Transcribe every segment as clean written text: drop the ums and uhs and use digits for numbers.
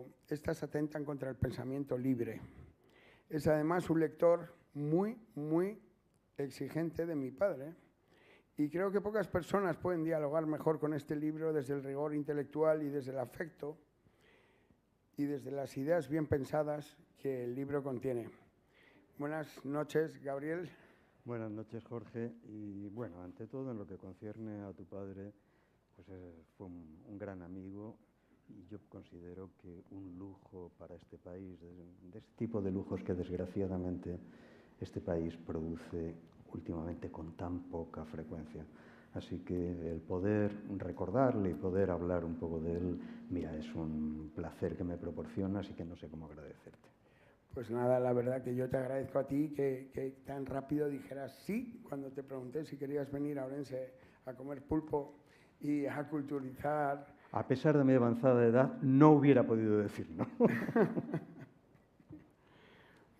pero estas atentan contra el pensamiento libre. Es además un lector muy, muy exigente de mi padre, y creo que pocas personas pueden dialogar mejor con este libro desde el rigor intelectual y desde el afecto y desde las ideas bien pensadas que el libro contiene. Buenas noches, Gabriel. Buenas noches, Jorge. Y bueno, ante todo, en lo que concierne a tu padre, pues fue un gran amigo, y yo considero que un lujo para este país, de este tipo de lujos que desgraciadamente este país produce últimamente con tan poca frecuencia. Así que el poder recordarle y poder hablar un poco de él, mira, es un placer que me proporcionas y que no sé cómo agradecerte. Pues nada, la verdad que yo te agradezco a ti que tan rápido dijeras sí cuando te pregunté si querías venir a Orense a comer pulpo y a culturizar. A pesar de mi avanzada edad, no hubiera podido decir no.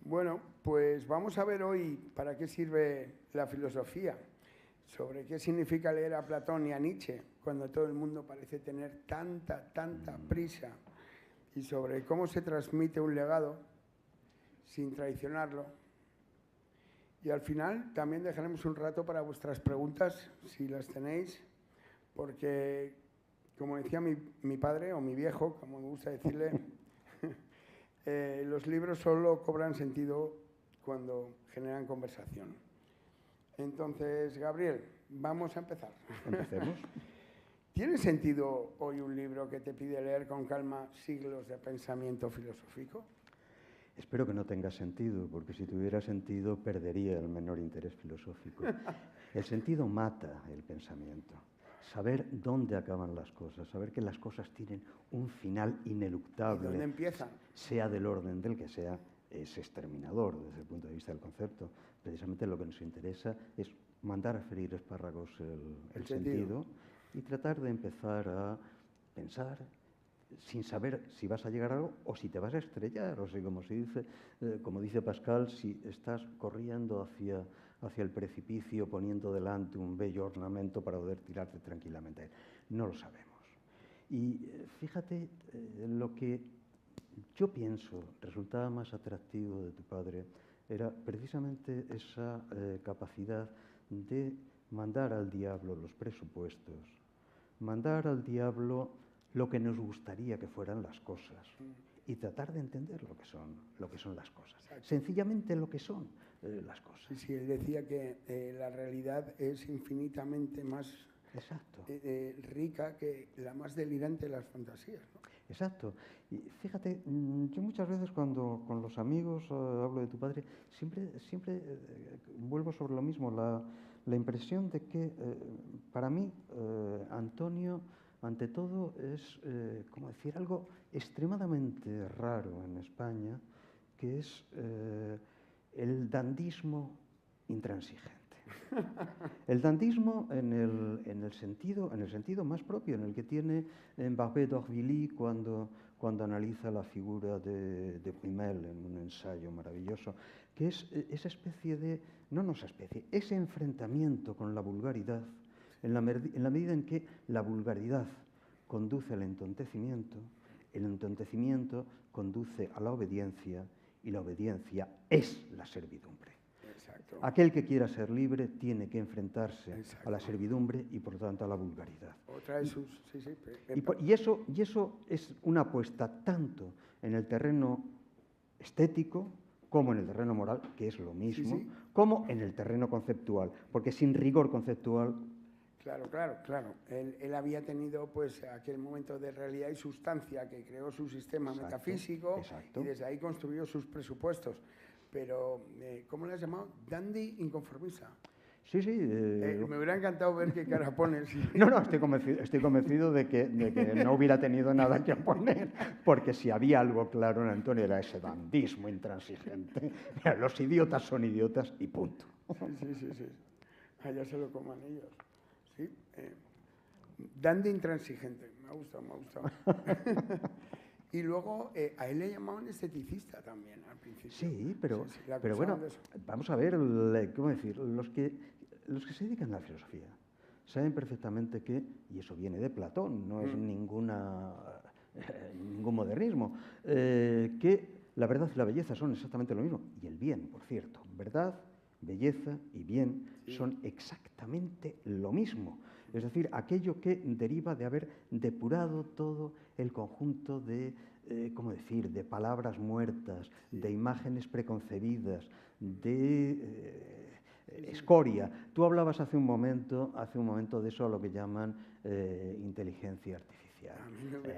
Bueno, pues vamos a ver hoy para qué sirve la filosofía, sobre qué significa leer a Platón y a Nietzsche cuando todo el mundo parece tener tanta prisa, y sobre cómo se transmite un legado sin traicionarlo. Y al final también dejaremos un rato para vuestras preguntas, si las tenéis, porque, como decía mi padre, o mi viejo, como me gusta decirle, los libros solo cobran sentido cuando generan conversación. Entonces, Gabriel, vamos a empezar. Empecemos. ¿Tiene sentido hoy un libro que te pide leer con calma siglos de pensamiento filosófico? Espero que no tenga sentido, porque si tuviera sentido perdería el menor interés filosófico. El sentido mata el pensamiento. Saber dónde acaban las cosas, saber que las cosas tienen un final ineluctable. ¿Y dónde empiezan? Sea del orden del que sea, es exterminador desde el punto de vista del concepto. Precisamente lo que nos interesa es mandar a freír espárragos el sentido y tratar de empezar a pensar sin saber si vas a llegar a algo o si te vas a estrellar. O sea, como dice Pascal, si estás corriendo hacia el precipicio poniendo delante un bello ornamento para poder tirarte tranquilamente a él. No lo sabemos. Y fíjate, lo que yo pienso resultaba más atractivo de tu padre era precisamente esa capacidad de mandar al diablo los presupuestos, mandar al diablo lo que nos gustaría que fueran las cosas y tratar de entender lo que son las cosas. Exacto. Sencillamente lo que son las cosas. Sí, sí, él decía que la realidad es infinitamente más rica que la más delirante de las fantasías, ¿no? Exacto. Y fíjate, yo muchas veces cuando con los amigos hablo de tu padre, siempre vuelvo sobre lo mismo, la impresión de que para mí Antonio, ante todo, es, como decir, algo extremadamente raro en España, que es el dandismo intransigente. El dandismo en el sentido más propio, en el que tiene Barbé d'Aurevilly cuando analiza la figura de Brunel en un ensayo maravilloso, que es esa especie de, ese enfrentamiento con la vulgaridad, en la medida en que la vulgaridad conduce al entontecimiento, el entontecimiento conduce a la obediencia y la obediencia es la servidumbre. Exacto. Aquel que quiera ser libre tiene que enfrentarse a la servidumbre y, por lo tanto, a la vulgaridad. Y eso es una apuesta tanto en el terreno estético como en el terreno moral, que es lo mismo, como en el terreno conceptual, porque sin rigor conceptual... Claro. Él había tenido pues aquel momento de realidad y sustancia que creó su sistema metafísico y desde ahí construyó sus presupuestos. Pero, ¿cómo le has llamado? Dandy inconformista. Sí. Me hubiera encantado ver qué cara pones. No, estoy convencido de que no hubiera tenido nada que poner, porque si había algo claro en Antonio era ese dandismo intransigente. Mira, los idiotas son idiotas y punto. Sí. Allá se lo coman ellos. Sí. Dandy intransigente. Me ha gustado. Y luego a él le llamaban esteticista también al principio. Sí, pero bueno, vamos a ver, ¿cómo decir? Los que se dedican a la filosofía saben perfectamente que, y eso viene de Platón, no es ninguna ningún modernismo, que la verdad y la belleza son exactamente lo mismo. Y el bien, por cierto, verdad, belleza y bien son exactamente lo mismo. Es decir, aquello que deriva de haber depurado todo el conjunto de, ¿cómo decir?, de palabras muertas, de imágenes preconcebidas, de escoria. Tú hablabas hace un momento de eso a lo que llaman inteligencia artificial.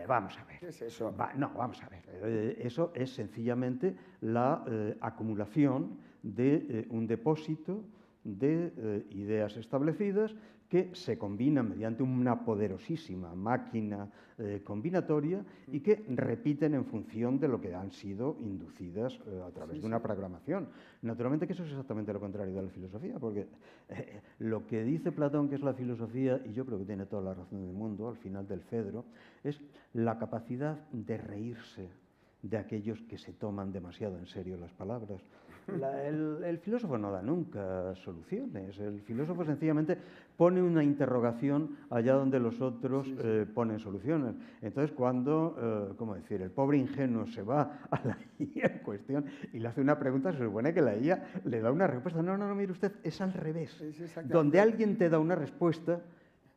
Vamos a ver. ¿Qué es eso? No, vamos a ver. Eso es sencillamente la acumulación de un depósito de ideas establecidas que se combinan mediante una poderosísima máquina combinatoria y que repiten en función de lo que han sido inducidas a través de una programación. Naturalmente que eso es exactamente lo contrario de la filosofía, porque lo que dice Platón que es la filosofía, y yo creo que tiene toda la razón del mundo al final del Fedro, es la capacidad de reírse de aquellos que se toman demasiado en serio las palabras. El filósofo no da nunca soluciones, el filósofo sencillamente pone una interrogación allá donde los otros ponen soluciones. Entonces, cuando, ¿cómo decir?, el pobre ingenuo se va a la IA en cuestión y le hace una pregunta, se supone que la IA le da una respuesta. No, mire usted, es al revés. Donde alguien te da una respuesta,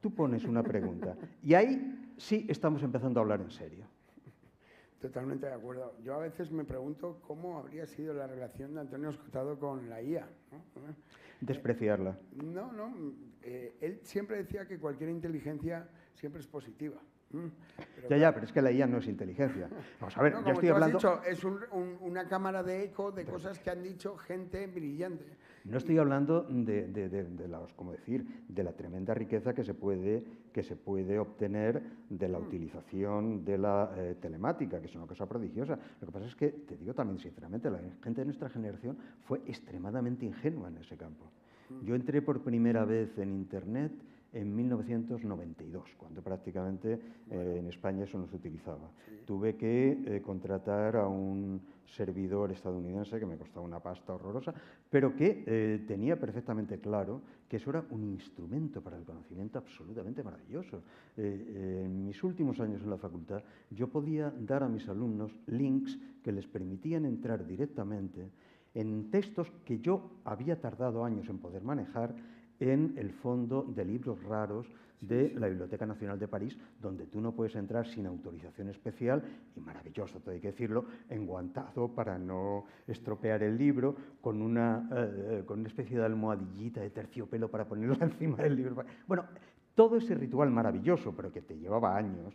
tú pones una pregunta. Y ahí sí estamos empezando a hablar en serio. Totalmente de acuerdo. Yo a veces me pregunto cómo habría sido la relación de Antonio Escotado con la IA, ¿no? Despreciarla. No. Él siempre decía que cualquier inteligencia siempre es positiva. Pero es que la IA no es inteligencia. Vamos a ver, no, yo estoy hablando... Dicho, es una cámara de eco de cosas que han dicho gente brillante. No estoy hablando de la tremenda riqueza que se puede obtener de la utilización de la telemática, que es una cosa prodigiosa. Lo que pasa es que, te digo también sinceramente, la gente de nuestra generación fue extremadamente ingenua en ese campo. Yo entré por primera vez en Internet en 1992, cuando prácticamente en España eso no se utilizaba. Tuve que contratar a un servidor estadounidense que me costaba una pasta horrorosa, pero que tenía perfectamente claro que eso era un instrumento para el conocimiento absolutamente maravilloso. En mis últimos años en la facultad, yo podía dar a mis alumnos links que les permitían entrar directamente en textos que yo había tardado años en poder manejar en el fondo de libros raros de la Biblioteca Nacional de París, donde tú no puedes entrar sin autorización especial, y maravilloso, todo hay que decirlo, enguantado para no estropear el libro, con una especie de almohadillita de terciopelo para ponerlo encima del libro. Bueno, todo ese ritual maravilloso, pero que te llevaba años,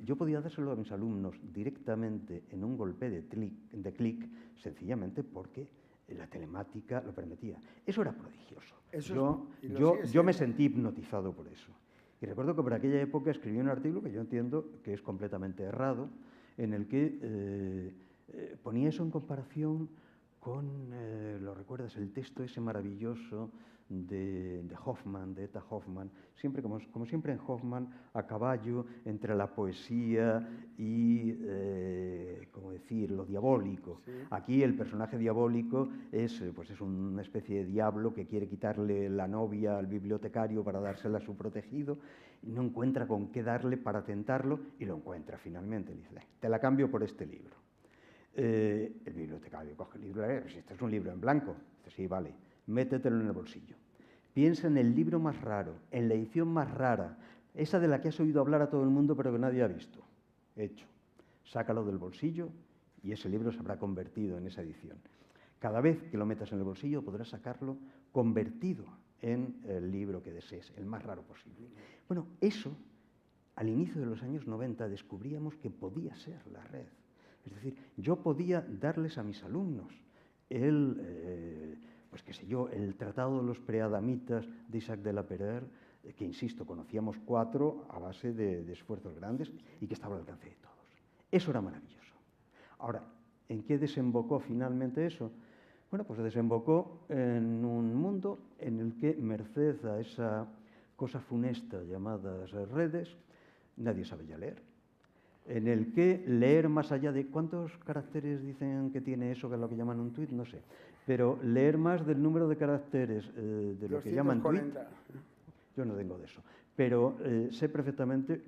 yo podía dárselo a mis alumnos directamente en un golpe de clic, sencillamente porque la telemática lo permitía. Eso era prodigioso. Yo me sentí hipnotizado por eso. Y recuerdo que por aquella época escribí un artículo que yo entiendo que es completamente errado, en el que ponía eso en comparación con, ¿lo recuerdas?, el texto ese maravilloso de Hoffman, de Eta Hoffman, siempre, como siempre en Hoffman, a caballo entre la poesía y, ¿cómo decir?, lo diabólico. Sí. Aquí el personaje diabólico es una especie de diablo que quiere quitarle la novia al bibliotecario para dársela a su protegido, y no encuentra con qué darle para tentarlo, y lo encuentra finalmente. Le dice, te la cambio por este libro. El bibliotecario coge el libro, si este es un libro en blanco. Dice, sí, vale, métetelo en el bolsillo. Piensa en el libro más raro, en la edición más rara, esa de la que has oído hablar a todo el mundo pero que nadie ha visto. Hecho. Sácalo del bolsillo y ese libro se habrá convertido en esa edición. Cada vez que lo metas en el bolsillo podrás sacarlo convertido en el libro que desees, el más raro posible. Bueno, eso, al inicio de los años 90, descubríamos que podía ser la red. Es decir, yo podía darles a mis alumnos el Tratado de los Preadamitas de Isaac de la Pereire, que, insisto, conocíamos 4 a base de esfuerzos grandes y que estaba al alcance de todos. Eso era maravilloso. Ahora, ¿en qué desembocó finalmente eso? Bueno, pues desembocó en un mundo en el que, merced a esa cosa funesta llamadas redes, nadie sabe ya leer. En el que leer más allá de... ¿Cuántos caracteres dicen que tiene eso, que es lo que llaman un tuit? No sé. Pero leer más del número de caracteres de lo que llaman tuit... Yo no tengo de eso. Pero sé perfectamente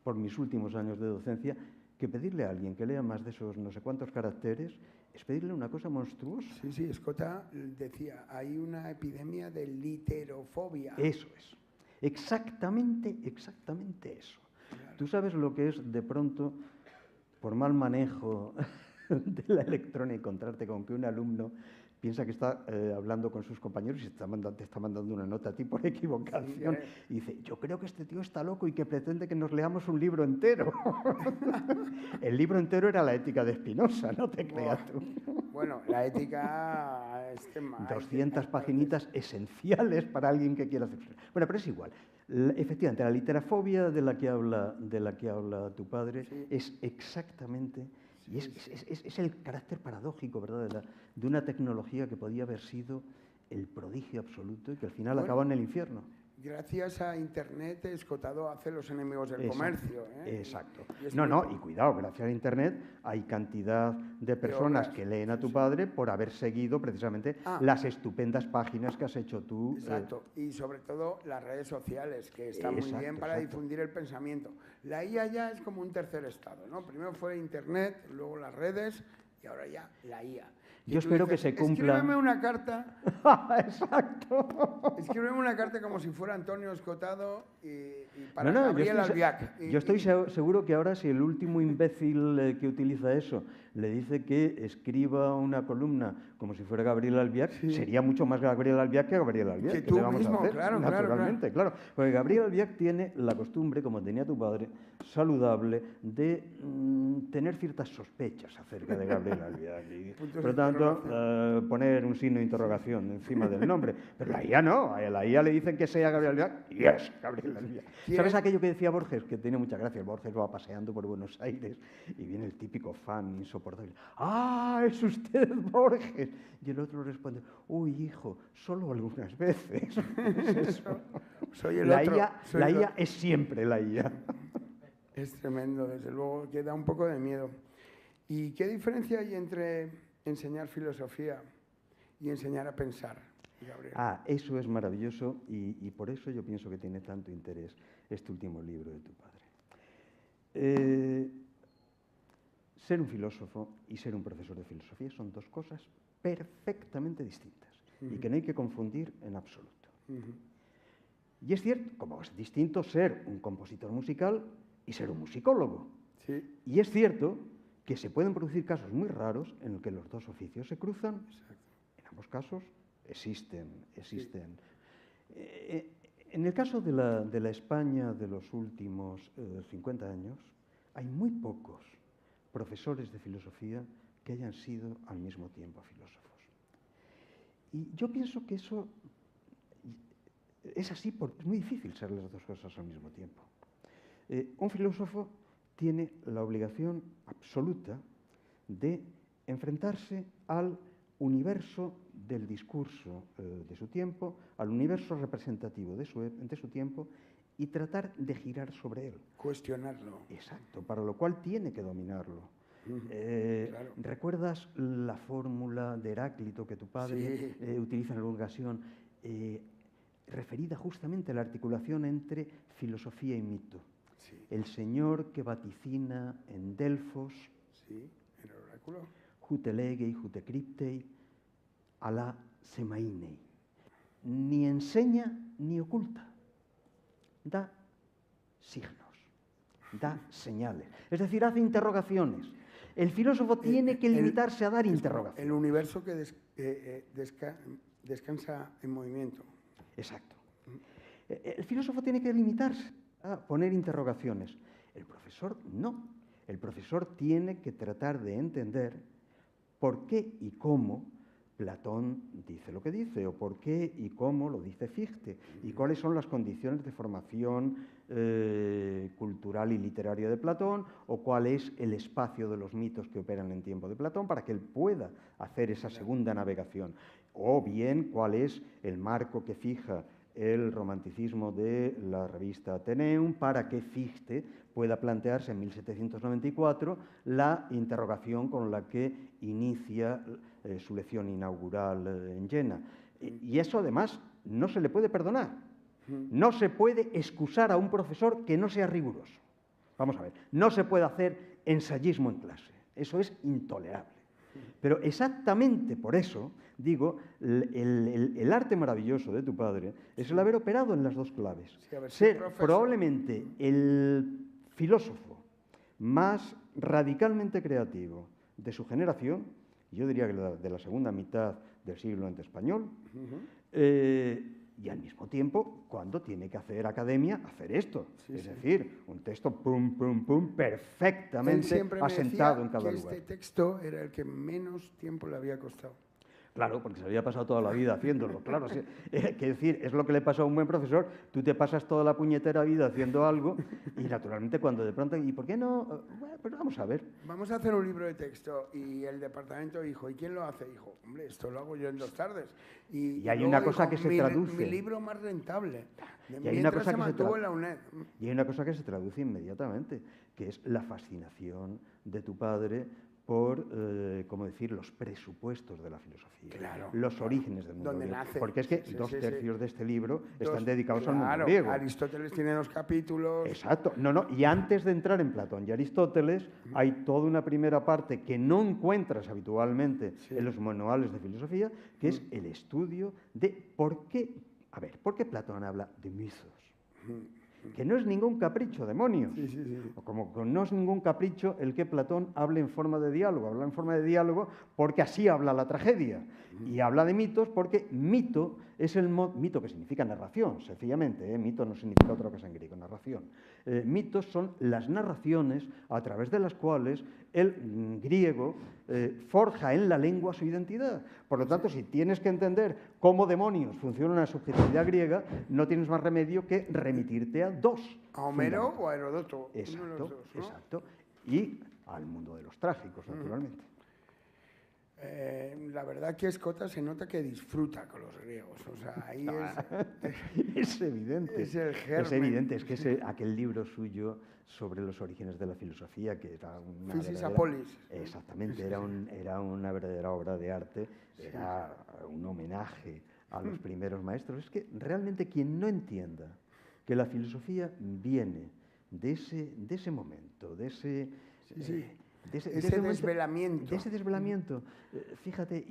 por mis últimos años de docencia, que pedirle a alguien que lea más de esos no sé cuántos caracteres es pedirle una cosa monstruosa. Sí, sí, Escota decía, hay una epidemia de literofobia. Eso es. Exactamente eso. Claro. Tú sabes lo que es de pronto, por mal manejo de la electrónica, encontrarte con que un alumno piensa que está hablando con sus compañeros y te está mandando una nota a ti por equivocación. Y dice, yo creo que este tío está loco y que pretende que nos leamos un libro entero. El libro entero era la Ética de Spinoza, no te creas tú. Bueno, la ética... 200 paginitas esenciales para alguien que quiera hacer. Bueno, pero es igual. Efectivamente, la literafobia de la que habla tu padre es exactamente... Y es el carácter paradójico, ¿verdad?, de una tecnología que podía haber sido el prodigio absoluto y que al final acaba en el infierno. Gracias a Internet, Escotado hace los enemigos del comercio. Exacto. Y cuidado, gracias a Internet hay cantidad de personas que leen a tu padre por haber seguido precisamente las estupendas páginas que has hecho tú. Exacto. Y sobre todo las redes sociales, que están muy bien para difundir el pensamiento. La IA ya es como un tercer estado, ¿no? Primero fue Internet, luego las redes y ahora ya la IA. Yo espero que se cumpla. Escríbeme una carta. Exacto. Escríbeme una carta como si fuera Antonio Escotado y para Gabriel Albiac. Yo estoy seguro que ahora si el último imbécil que utiliza eso le dice que escriba una columna como si fuera Gabriel Albiac, sería mucho más Gabriel Albiac que Gabriel Albiac. Que tú mismo, claro. Naturalmente, claro. Porque Gabriel Albiac tiene la costumbre, como tenía tu padre, saludable, de tener ciertas sospechas acerca de Gabriel Albiac. Por lo tanto, poner un signo de interrogación encima del nombre. Pero la IA no. A la IA le dicen que sea Gabriel Albiac y es Gabriel Albiac. ¿Sabes aquello que decía Borges? Que tiene mucha gracia. Borges va paseando por Buenos Aires y viene el típico fan insoportable. ¡Ah, es usted Borges! Y el otro responde, uy, hijo, solo algunas veces. Soy el la otro. La IA es siempre la IA. Es tremendo, desde luego, que da un poco de miedo. ¿Y qué diferencia hay entre enseñar filosofía y enseñar a pensar, Gabriel? Eso es maravilloso y por eso yo pienso que tiene tanto interés este último libro de tu padre. Ser un filósofo y ser un profesor de filosofía son dos cosas perfectamente distintas y que no hay que confundir en absoluto. Y es cierto, como es distinto ser un compositor musical y ser un musicólogo. Sí. Y es cierto que se pueden producir casos muy raros en los que los dos oficios se cruzan. Exacto. En ambos casos existen. Sí. En el caso de la España de los últimos 50 años, hay muy pocos profesores de filosofía que hayan sido al mismo tiempo filósofos. Y yo pienso que eso es así porque es muy difícil ser las dos cosas al mismo tiempo. Un filósofo tiene la obligación absoluta de enfrentarse al universo del discurso de su tiempo, al universo representativo de su tiempo y tratar de girar sobre él. Cuestionarlo. Exacto, para lo cual tiene que dominarlo. Claro. ¿Recuerdas la fórmula de Heráclito que tu padre utiliza en la divulgación, referida justamente a la articulación entre filosofía y mito? Sí. El señor que vaticina en Delfos, en el oráculo, jute legei, jute cryptei, ala semainei. Ni enseña ni oculta, da signos, da señales. Es decir, hace interrogaciones. El filósofo tiene que limitarse a dar interrogaciones. El universo que descansa en movimiento. Exacto. El filósofo tiene que limitarse a poner interrogaciones. El profesor no. El profesor tiene que tratar de entender por qué y cómo Platón dice lo que dice, o por qué y cómo lo dice Fichte, y cuáles son las condiciones de formación cultural y literaria de Platón, o cuál es el espacio de los mitos que operan en tiempo de Platón, para que él pueda hacer esa segunda navegación, o bien cuál es el marco que fija el romanticismo de la revista Athenaeum para que Fichte pueda plantearse en 1794 la interrogación con la que inicia su lección inaugural en Jena. Y eso además no se le puede perdonar. No se puede excusar a un profesor que no sea riguroso. Vamos a ver, no se puede hacer ensayismo en clase, eso es intolerable. Pero exactamente por eso, digo, el arte maravilloso de tu padre es el haber operado en las dos claves. Sí, Ser probablemente el filósofo más radicalmente creativo de su generación, yo diría que de la segunda mitad del siglo XX español, y al mismo tiempo, cuando tiene que hacer academia, hacer esto. Es decir, un texto pum, pum, pum, perfectamente asentado en cada lugar. Este texto era el que menos tiempo le había costado. Claro, porque se había pasado toda la vida haciéndolo, claro. Que decir, es lo que le pasa a un buen profesor, tú te pasas toda la puñetera vida haciendo algo y naturalmente cuando de pronto, ¿y por qué no? Bueno, pues vamos a ver. Vamos a hacer un libro de texto y el departamento dijo, ¿y quién lo hace? Dijo, hombre, esto lo hago yo en 2 tardes. Y hay una cosa que se traduce. Mi libro más rentable. Y hay una cosa se mantuvo en la UNED. Y hay una cosa que se traduce inmediatamente, que es la fascinación de tu padre por, ¿cómo decir?, los presupuestos de la filosofía, los orígenes del mundo griego. Porque es que 2/3 de este libro están dedicados al mundo griego. Aristóteles tiene 2 capítulos. Exacto. Y antes de entrar en Platón y Aristóteles, hay toda una primera parte que no encuentras habitualmente en los manuales de filosofía, que es el estudio de por qué Platón habla de mitos. Que no es ningún capricho, demonios. Como no es ningún capricho el que Platón hable en forma de diálogo. Habla en forma de diálogo porque así habla la tragedia. Y habla de mitos porque mito es el mito, que significa narración, sencillamente. Mito no significa otra cosa en griego, narración. Mitos son las narraciones a través de las cuales el griego forja en la lengua su identidad. Por lo tanto, si tienes que entender cómo demonios funciona una subjetividad griega, no tienes más remedio que remitirte a 2. A Homero o a Heródoto. Exacto. Y al mundo de los trágicos, naturalmente. La verdad que Escota se nota que disfruta con los griegos. O sea, ahí es evidente. Es el germen. Es evidente, es que aquel libro suyo sobre los orígenes de la filosofía, que era una exactamente, era una verdadera obra de arte, era un homenaje a los primeros maestros. Es que realmente quien no entienda que la filosofía viene de ese momento, de ese desvelamiento. De ese desvelamiento. Fíjate,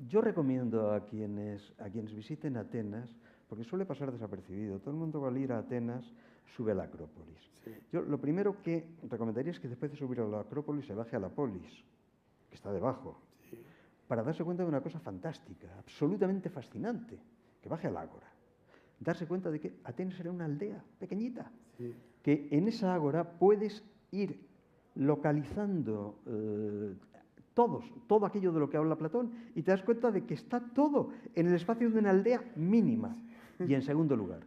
yo recomiendo a quienes visiten Atenas, porque suele pasar desapercibido. Todo el mundo al ir a Atenas sube a la Acrópolis. Yo lo primero que recomendaría es que después de subir a la Acrópolis se baje a la polis, que está debajo, para darse cuenta de una cosa fantástica, absolutamente fascinante, que baje al ágora. Darse cuenta de que Atenas era una aldea pequeñita, que en esa ágora puedes ir localizando todo aquello de lo que habla Platón y te das cuenta de que está todo en el espacio de una aldea mínima. Y en segundo lugar,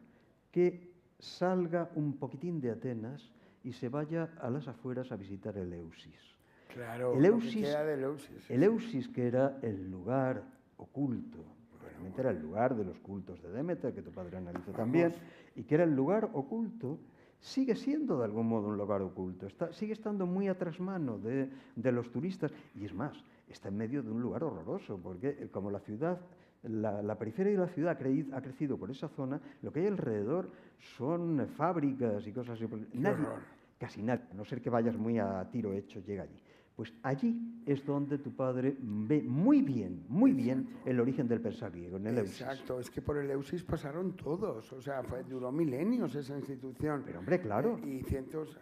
que salga un poquitín de Atenas y se vaya a las afueras a visitar Eleusis. Claro, Eleusis, que era el lugar oculto, realmente era el lugar de los cultos de Demeter, que tu padre analizó también, y que era el lugar oculto. Sigue siendo de algún modo un lugar oculto, sigue estando muy a trasmano de los turistas, y es más, está en medio de un lugar horroroso, porque como la ciudad, la periferia de la ciudad ha crecido por esa zona, lo que hay alrededor son fábricas y cosas así. Casi nadie, a no ser que vayas muy a tiro hecho, llega allí. Pues allí es donde tu padre ve muy bien el origen del pensar griego, en Eleusis. Exacto, es que por Eleusis pasaron todos, o sea, duró milenios esa institución. Pero hombre, claro. Y cientos,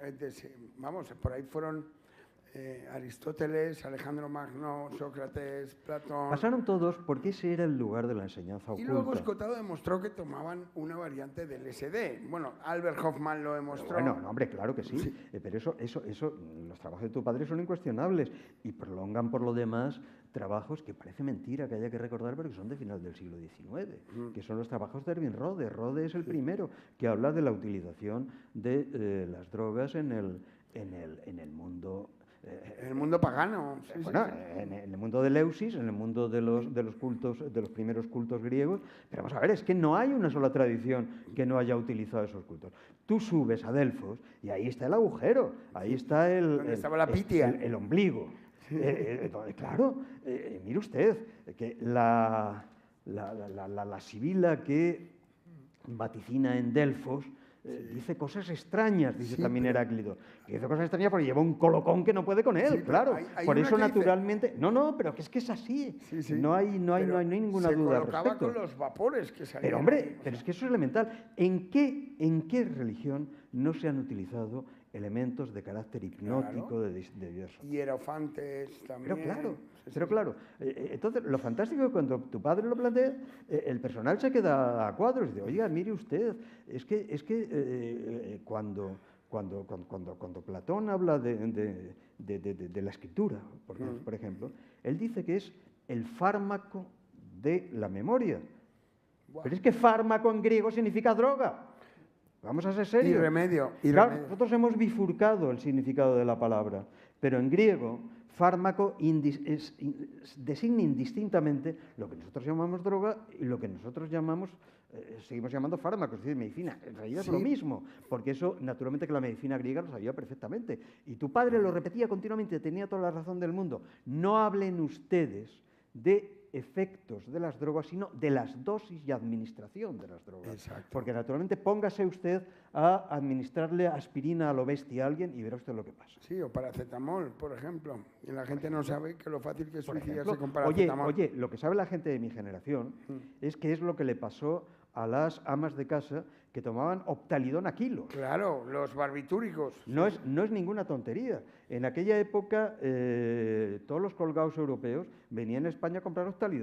por ahí fueron Aristóteles, Alejandro Magno, Sócrates, Platón. Pasaron todos porque ese era el lugar de la enseñanza oculta. Y luego Escotado demostró que tomaban una variante del LSD. Bueno, Albert Hoffman lo demostró. Bueno, no, hombre, claro que sí. Pero eso, los trabajos de tu padre son incuestionables y prolongan por lo demás trabajos que parece mentira que haya que recordar, pero que son de final del siglo XIX, que son los trabajos de Erwin Rode. Rode es el primero que habla de la utilización de las drogas en el mundo. En el mundo pagano. En el mundo de Eleusis, en el mundo de los cultos, de los primeros cultos griegos. Pero vamos a ver, es que no hay una sola tradición que no haya utilizado esos cultos. Tú subes a Delfos y ahí está el agujero, ahí está donde estaba la pitia, el ombligo. Claro, mire usted que la sibila que vaticina en Delfos dice cosas extrañas, dice Sí, también pero- Heráclito. Que dice cosas extrañas porque lleva un colocón que no puede con él, Sí, pero claro. hay Por una eso que dice- naturalmente... No, pero que es así. Sí, sí. No hay Pero ninguna se duda al colocaba respecto. con los vapores que salían. Pero ahí, hombre, o pero sea, es que eso es elemental. ¿En qué religión no se han utilizado elementos de carácter hipnótico de Dios? hierofantes también. Pero claro, Sí, pero sí. claro. Entonces, lo fantástico es que cuando tu padre lo plantea, el personal se queda a cuadros y dice, oiga, mire usted, es que cuando Platón habla de la escritura, por ejemplo, él dice que es el fármaco de la memoria. Buah. Pero es que fármaco en griego significa droga. Vamos a ser serios. Y remedio. Y Claro, remedio. nosotros hemos bifurcado el significado de la palabra, pero en griego, fármaco designa indistintamente lo que nosotros llamamos droga y lo que nosotros seguimos llamando fármaco, es decir, medicina. En realidad es lo mismo, porque eso, naturalmente, que la medicina griega lo sabía perfectamente. Y tu padre lo repetía continuamente, tenía toda la razón del mundo. No hablen ustedes de efectos de las drogas, sino de las dosis y administración de las drogas. Exacto. Porque naturalmente póngase usted a administrarle aspirina a lo bestia a alguien y verá usted lo que pasa. Sí, o paracetamol, por ejemplo. Y la gente no sabe que lo fácil que es Por suicidarse ejemplo, con paracetamol. oye, lo que sabe la gente de mi generación es que es lo que le pasó a las amas de casa que tomaban Optalidón a kilos. Claro, los barbitúricos. No es ninguna tontería. En aquella época, todos los colgados europeos venían a España a comprar Optalidón.